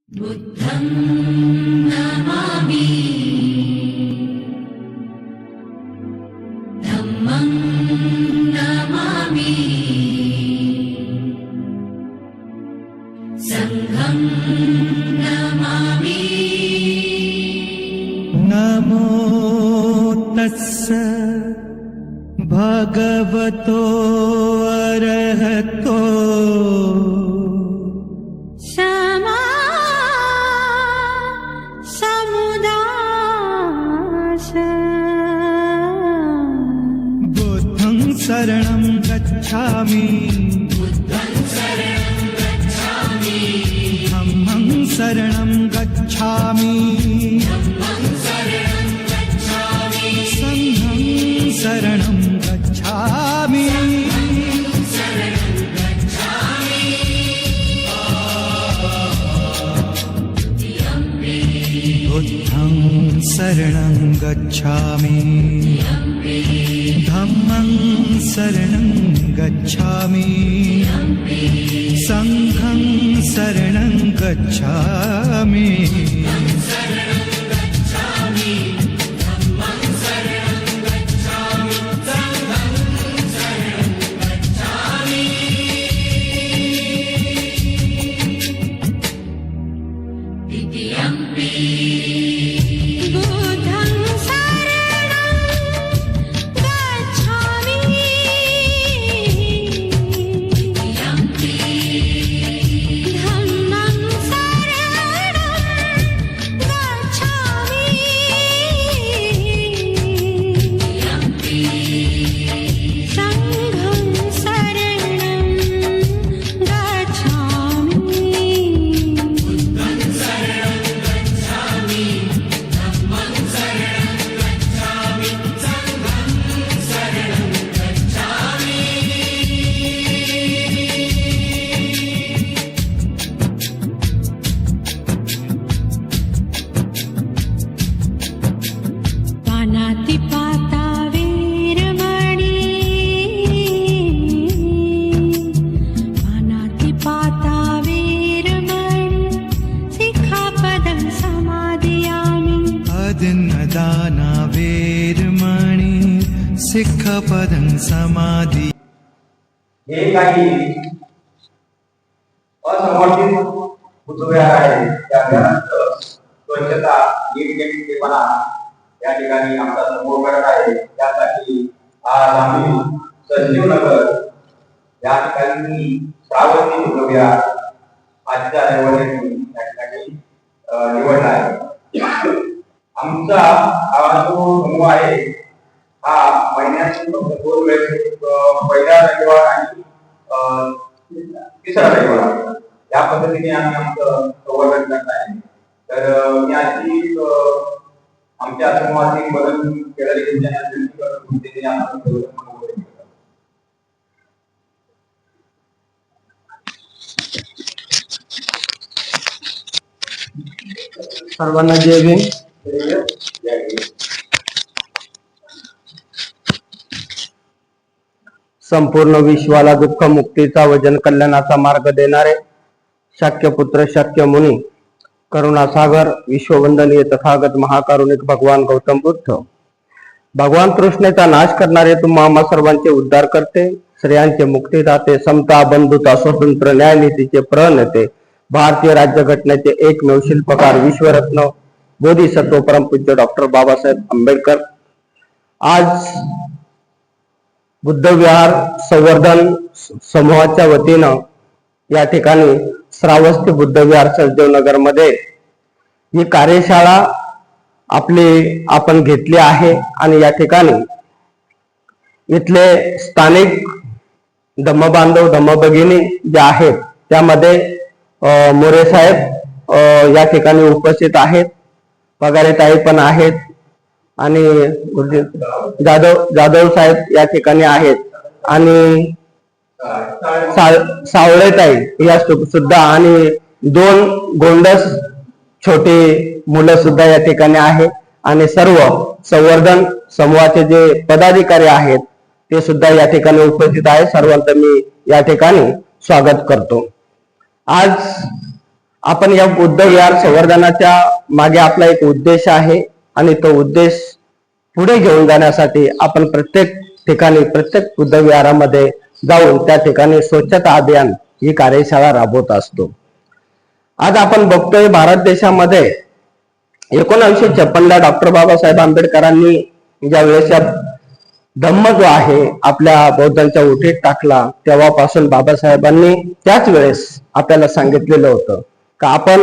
बुद्धं नमामि धम्मं नमामि संघं नमामि। नमो तस्स भगवतो अरहतो शरणं गच्छामि धम्मं शरणं गच्छामि संघं शरणं गच्छामि। बुद्धं शरणं गच्छामि धम्मं शरणं गच्छामि संघं शरणं गच्छामि। दाना वेरमणि सिक्खपदं समाधि। हे काही असमर्थित पुतळ्या आहेत त्या घरात स्वच्छता नीटनेटकेपणा या ठिकाणी आमचा समोर करत आहे। त्यासाठी आज आम्ही संजीवनगर या ठिकाणी श्रावणी पुतळ्या आजच्या रविवारी या ठिकाणी निवडला आहे। आमचा हा जो समूह आहे हा महिन्यातून 2 वेळेस पहिला रविवार आणि तिसरा रविवार या पद्धतीने आम्ही आमचं संवर्धन करत आहे। तर याची आमच्या समूहातील बदल केलेले सर्वांना जय भीम। संपूर्ण विश्वाला दुःख मुक्तीचा व जनकल्याणाचा मार्ग देणारे शाक्यपुत्र शाक्य मुनी करुणासागर विश्ववंदनीय तथागत महाकारुणिक भगवान गौतम बुद्ध भगवान कृष्णेचा नाश करणारे तुम्हा आम्हा सर्वांचे उद्धार करते स्त्रियांचे मुक्तीदाते समता बंधुता स्वतंत्र न्यायनीतीचे प्रणेते भारतीय राज्यघटनेचे एकमेव शिल्पकार विश्वरत्न बोधिसत्व परमपूज्य डॉक्टर बाबासाहेब आंबेडकर आज बुद्ध विहार संवर्धन समूहाच्या वतीनं या ठिकाणी श्रावस्ती बुद्ध विहार सचदेव नगर मध्ये ही कार्यशाळा आपण घेतली आहे आणि या ठिकाणी इथले स्थानिक धम्मबांधव धम्मभगिनी जे आहेत त्यामध्ये मोरे साहेब या ठिकाणी उपस्थित आहेत, पगारे ताई पण आहेत आणि जाधव साहेब या ठिकाणी आहेत आणि सावळे ताई या सुद्धा आणि 2 गोंडस छोटे मुलं सुद्धा या ठिकाणी आहेत आणि सर्व संवर्धन समूहाचे जे पदाधिकारी आहेत ते सुद्धा या ठिकाणी उपस्थित आहेत। सर्वांचं मी या ठिकाणी स्वागत करतो। आज आपण या बुद्ध विहार संवर्धनाच्या मागे आपला एक उद्देश आहे आणि तो उद्देश पुढे घेऊन जाण्यासाठी आपण प्रत्येक ठिकाणी प्रत्येक बुद्ध विहारामध्ये जाऊन त्या ठिकाणी स्वच्छता अभियान ही कार्यशाळा राबवत असतो. आज आपण बघतोय भारत देशामध्ये 1956ला डॉक्टर बाबासाहेब आंबेडकरांनी ज्या वेळेस धम्म जो आहे आपल्या बौद्धांच्या ओठीत टाकला, तेव्हापासून बाबासाहेबांनी त्याच वेळेस आपल्याला सांगितलेलं होतं का आपण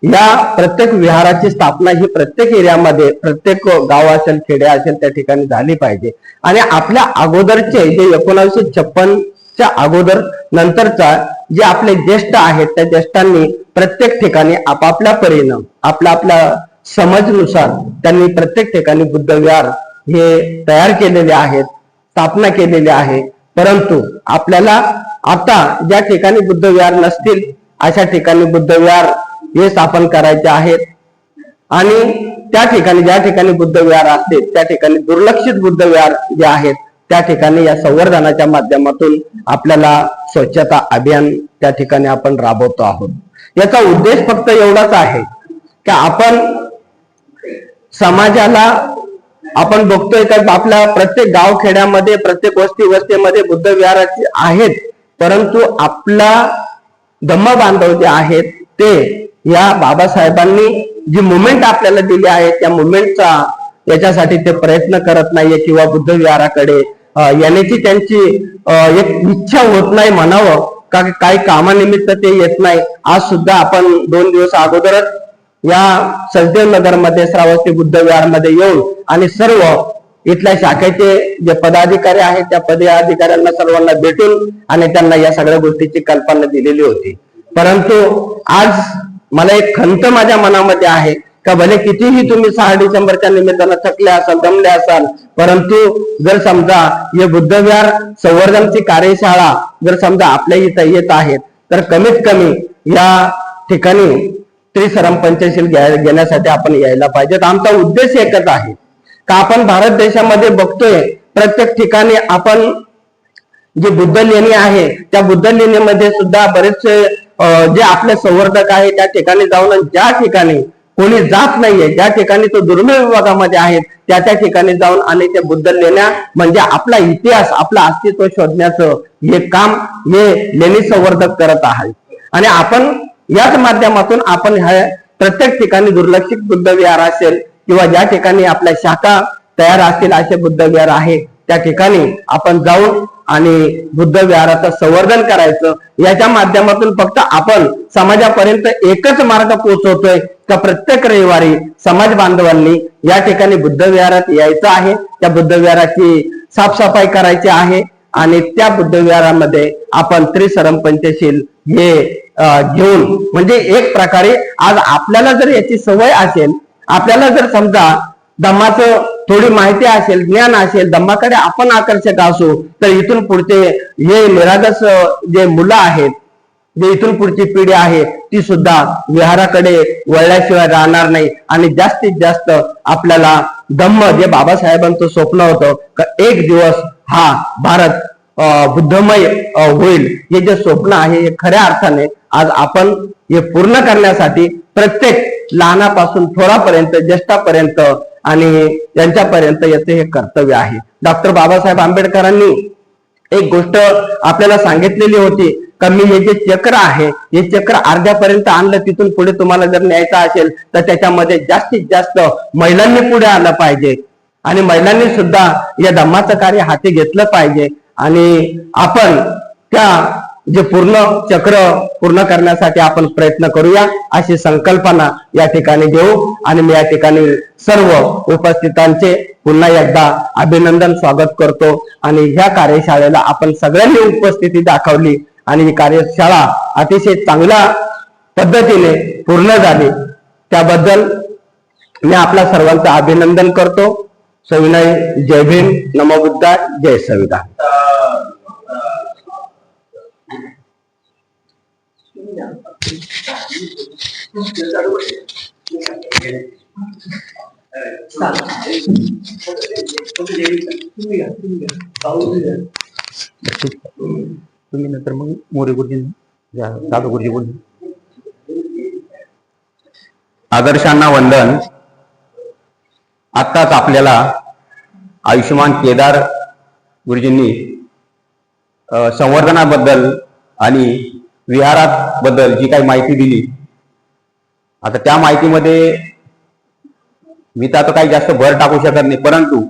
या प्रत्येक विहाराची स्थापना ही प्रत्येक एरियामध्ये, प्रत्येक गाव असेल, खेडे असेल, त्या ठिकाणी झाली पाहिजे. आणि आपल्या अगोदरचे जे 1956च्या अगोदर नंतरचा जे आपले ज्येष्ठ आहेत त्या ज्येष्ठांनी प्रत्येक ठिकाणी आपापल्या परीनं आपल्या समजनुसार त्यांनी प्रत्येक ठिकाणी बुद्ध विहार हे तयार केलेले आहेत, स्थापना केलेली आहे. परंतु आपल्याला आता ज्या ठिकाणी बुद्ध विहार नसतील अशा ठिकाणी बुद्ध विहार हे स्थापन करायचे आहेत. आणि त्या ठिकाणी ज्या ठिकाणी बुद्ध विहार असतील त्या ठिकाणी दुर्लक्षित बुद्ध विहार जे आहेत त्या ठिकाणी या संवर्धनाच्या माध्यमातून आपल्याला स्वच्छता अभियान त्या ठिकाणी आपण राबवतो आहोत. याचा उद्देश फक्त एवढाच आहे की आपण समाजाला आपण बघतोय का आपल्या प्रत्येक गाव खेड्यामध्ये, प्रत्येक वस्तीमध्ये बुद्ध विहाराचे आहेत, परंतु आपला धम्म बांधव जे आहेत ते या बाबासाहेबांनी जी मुवमेंट आपल्याला दिली आहे त्या मुवमेंटचा याच्यासाठी ते प्रयत्न करत नाहीये किंवा बुद्ध विहाराकडे येण्याची त्यांची एक इच्छा होत नाही म्हणावं का काही कामानिमित्त ते येत नाही. आज सुद्धा आपण 2 दिवस अगोदरच या सचदेव नगर मध्ये श्रावस्ती बुद्ध विहार मध्ये येऊन आणि सर्व इथल्या शाखेचे जे पदाधिकारी आहेत त्या पदाधिकाऱ्यांना सर्वांना भेटून आणि त्यांना या सगळ्या गोष्टीची कल्पना दिलेली होती. परंतु आज मला एक खंत माझ्या मनामध्ये आहे का भले कितीही तुम्ही 6 डिसेंबरच्या निमित्तानं थकले असाल, दमले असाल, परंतु जर समजा हे बुद्ध विहार संवर्धनची कार्यशाळा जर समजा आपल्या इथं येत आहेत तर कमीत कमी या ठिकाणी त्रिसरम पंचशील घेण्यासाठी आपण यायला पाहिजे. आमचा उद्देश एकच आहे का आपण भारत देशामध्ये बघतोय प्रत्येक ठिकाणी आपण जे बुद्ध लेणी आहे त्या बुद्ध लेणीमध्ये सुद्धा बरेचसे जे आपले संवर्धक आहे त्या ठिकाणी जाऊन ज्या ठिकाणी कोणी जात नाहीये, ज्या ठिकाणी तो दुर्मिळ विभागामध्ये आहेत त्या ठिकाणी जाऊन आणि त्या बुद्ध लेण्या म्हणजे आपला इतिहास, आपलं अस्तित्व शोधण्याचं हे काम हे लेणी संवर्धक करत आहेत. आणि आपण याच माध्यमातून आपण ह्या प्रत्येक ठिकाणी दुर्लक्षित बुद्ध विहार असेल किंवा ज्या ठिकाणी आपल्या शाखा तयार असतील असे बुद्ध विहार आहे त्या ठिकाणी आपण जाऊन आणि बुद्ध विहाराचं संवर्धन करायचं. याच्या माध्यमातून फक्त आपण समाजापर्यंत एकच मार्ग पोहोचवतोय का प्रत्येक रविवारी समाज बांधवांनी या ठिकाणी बुद्ध विहारात यायचं आहे, त्या बुद्ध विहाराची साफसफाई करायची आहे आणि त्या बुद्ध विहारामध्ये आपण त्रिसरम पंचशील हे घेऊन म्हणजे एक प्रकारे आज आपल्याला जर याची सवय असेल, आपल्याला जर समजा धम्माचं थोडी माहिती असेल, ज्ञान असेल, धम्माकडे आपण आकर्षक असू तर इथून पुढचे हे निरागस जे मुलं आहेत, जे इथून पुढची पिढी आहे ती सुद्धा विहाराकडे वळल्याशिवाय राहणार नाही. आणि जास्तीत जास्त आपल्याला धम्म जे बाबासाहेबांचं स्वप्न होतं का एक दिवस हा भारत बुद्धमय होईल, हे जे स्वप्न आहे हे खऱ्या अर्थाने आज आपण हे पूर्ण करण्यासाठी प्रत्येक लहानापासून थोरापर्यंत, ज्येष्ठापर्यंत आणि यांच्यापर्यंत याचे हे कर्तव्य आहे. डॉक्टर बाबासाहेब आंबेडकरांनी एक गोष्ट आपल्याला सांगितलेली होती का मी हे जे चक्र आहे हे चक्र अर्ध्यापर्यंत आणलं, तिथून पुढे तुम्हाला जर न्यायचं असेल तर त्याच्यामध्ये जास्तीत जास्त महिलांनी पुढे आलं पाहिजे आणि महिलांनी सुद्धा या धम्माचं कार्य हाती घेतलं पाहिजे. आणि आपण त्या जे पूर्ण चक्र पूर्ण करण्यासाठी आपण प्रयत्न करूया अशी संकल्पना या ठिकाणी देऊ. आणि मी या ठिकाणी सर्व उपस्थितांचे पुन्हा एकदा अभिनंदन, स्वागत करतो. आणि ह्या कार्यशाळेला आपण सगळ्यांनी उपस्थिती दाखवली आणि ही कार्यशाळा अतिशय चांगल्या पद्धतीने पूर्ण झाली, त्याबद्दल मी आपल्या सर्वांचं अभिनंदन करतो. सविनय जय भीम, नमो बुद्धाय, जय संविधान. तुम्ही नंतर मग मोरे गुरुजी, दादा गुरुजी बोल. आदर्शांना वंदन. आत्ताच आपल्याला आयुष्यमान केदार गुरुजींनी संवर्धनाबद्दल आणि विहाराबद्दल जी काही माहिती दिली, आता त्या माहितीमध्ये मी तर आता काही जास्त भर टाकू शकत नाही, परंतु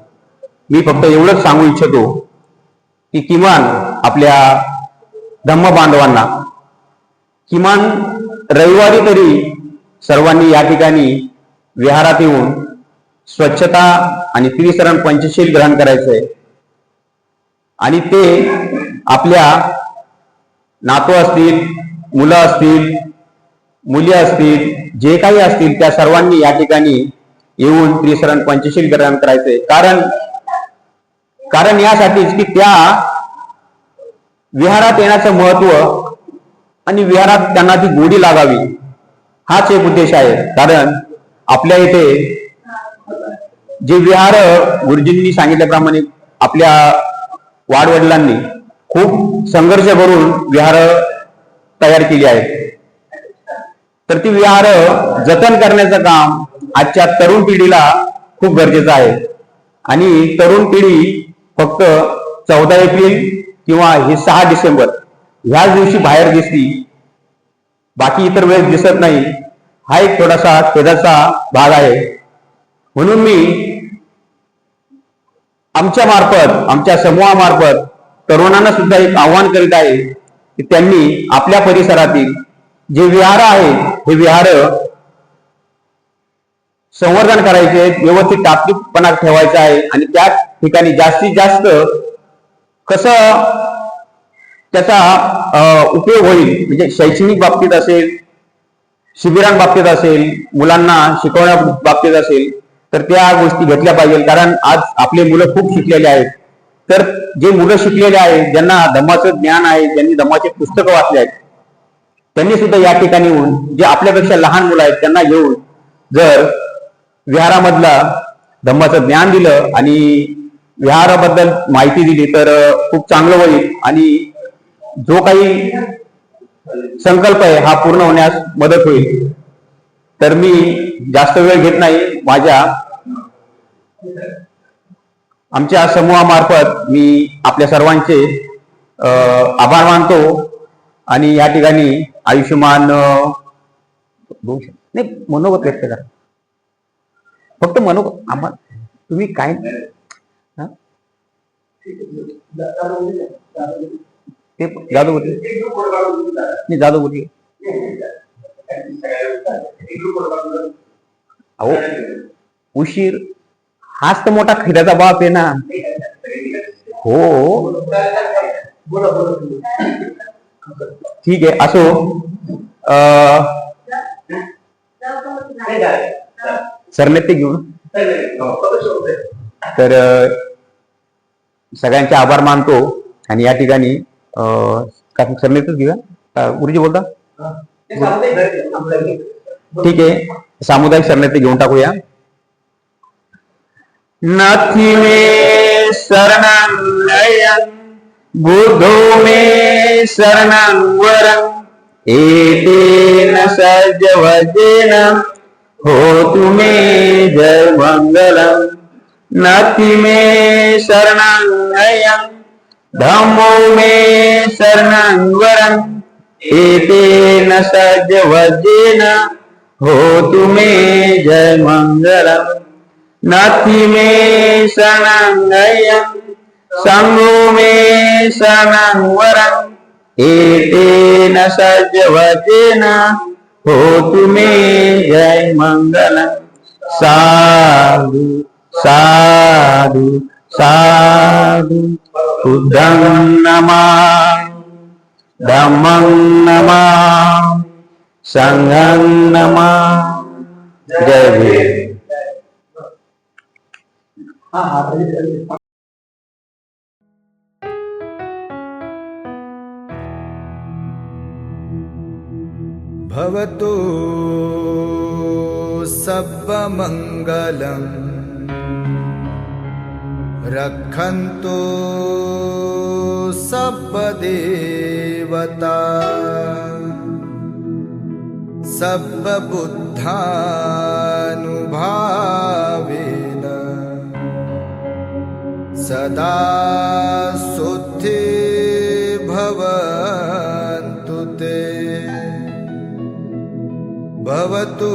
मी फक्त एवढंच सांगू इच्छितो की किमान आपल्या धम्म बांधवांना किमान रविवारी तरी सर्वांनी या ठिकाणी विहारात येऊन स्वच्छता आणि त्रिसरण पंचशील ग्रहण करायचंय. आणि ते आपल्या नातू असतील, मुलं असतील, मुली असतील, जे काही असतील त्या सर्वांनी या ठिकाणी येऊन त्रिसरण पंचशील ग्रहण करायचंय. कारण यासाठीच की त्या विहारात येण्याचं महत्व आणि विहारात त्यांना ती गोडी लागावी, हाच एक उद्देश आहे. कारण आपल्या इथे जे विहार गुरुजींनी सांगितल्याप्रमाणे आपल्या वाडवडिलांनी खूप संघर्ष करून विहार तयार केली आहेत, तर ती विहार जतन करण्याचं काम आजच्या तरुण पिढीला खूप गरजेचं आहे. आणि तरुण पिढी फक्त 14 एप्रिल किंवा हे 6 डिसेंबर ह्याच दिवशी बाहेर दिसती, बाकी इतर वेळेस दिसत नाही. हा एक थोडासा खेदाचा भाग आहे. म्हणून मी आमच्या मार्फत, आमच्या समूहामार्फत तरुणांना सुद्धा एक आव्हान करीत आहे की त्यांनी आपल्या परिसरातील जे विहार आहे हे विहार संवर्धन करायचे, व्यवस्थित टापटीपणा ठेवायचा आहे. आणि त्या ठिकाणी जास्तीत जास्त कसं त्याचा उपयोग होईल, म्हणजे शैक्षणिक बाबतीत असेल, शिबिरांबाबतीत असेल, मुलांना शिकवण्या बाबतीत असेल, तर त्या गोष्टी घेतल्या पाहिजे. कारण आज आपले मुलं खूप शिकलेले आहेत. तर जे मुलं शिकलेले आहेत, ज्यांना धम्माचं ज्ञान आहे, ज्यांनी धम्माचे पुस्तकं वाचले आहेत, त्यांनी सुद्धा या ठिकाणी येऊन जे आपल्यापेक्षा लहान मुलं आहेत त्यांना घेऊन जर विहारामधला धम्माचं ज्ञान दिलं आणि विहाराबद्दल माहिती दिली तर खूप चांगलं होईल. आणि जो काही संकल्प आहे हा पूर्ण होण्यास मदत होईल. तर मी जास्त वेळ घेत नाही. आमच्या समूहामार्फत मी आपल्या सर्वांचे आभार मानतो. आणि या ठिकाणी आयुष्यमान नाही मनोगत व्यक्त करा, फक्त मनोगत. आम्हाला तुम्ही काय ते जाधव होते नाही, जाधव होते अहो उशीर हाच तर मोठा खिराचा बाप आहे ना. हो ठीक आहे, असो. सरनेते घेऊन तर सगळ्यांचे आभार मानतो. आणि या ठिकाणी सरनेतेच घेऊया, गुरुजी बोलता ठीक आहे, सामुदायिक सरनेते घेऊन टाकूया. नाथी मे शरणं बुद्धो मे शरणं वरं एतेन सजवजेन होतु मे जय मंगलम्. नाथी मे शरणं धम्मो मे शरणं वरं एतेन सजवजेन होतु मे जय मंगलम्. नाथी मे शरणं संगो मे शरणं वरं एतेन सजवजेन होतु मे जय मंगलम्. साधु साधु साधु बुद्धं नमामि, धम्मं नमामि, संघं नमामि. जय भीम. भवतु सर्वमङ्गलम्, रक्षन्तु सर्वदेवता, सब्बबुद्धानुभावेन सदा शुद्धि भवन्तु ते भवतु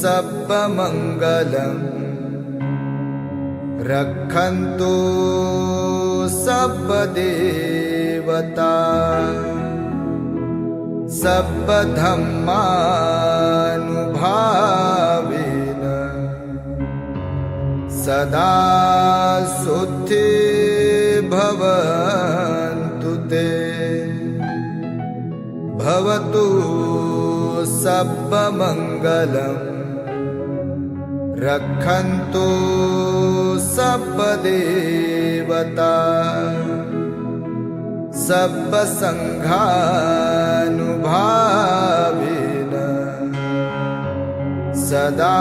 सब्बमङ्गलम् रक्षन्तु सब्बदेवता सब्बधम्मानुभावेन सदा शुद्धि भवन्तु ते भवतु सब्बमङ्गलम् रक्षन्तु सब्बदेवता सब्बसङ्घानुभावेन सदा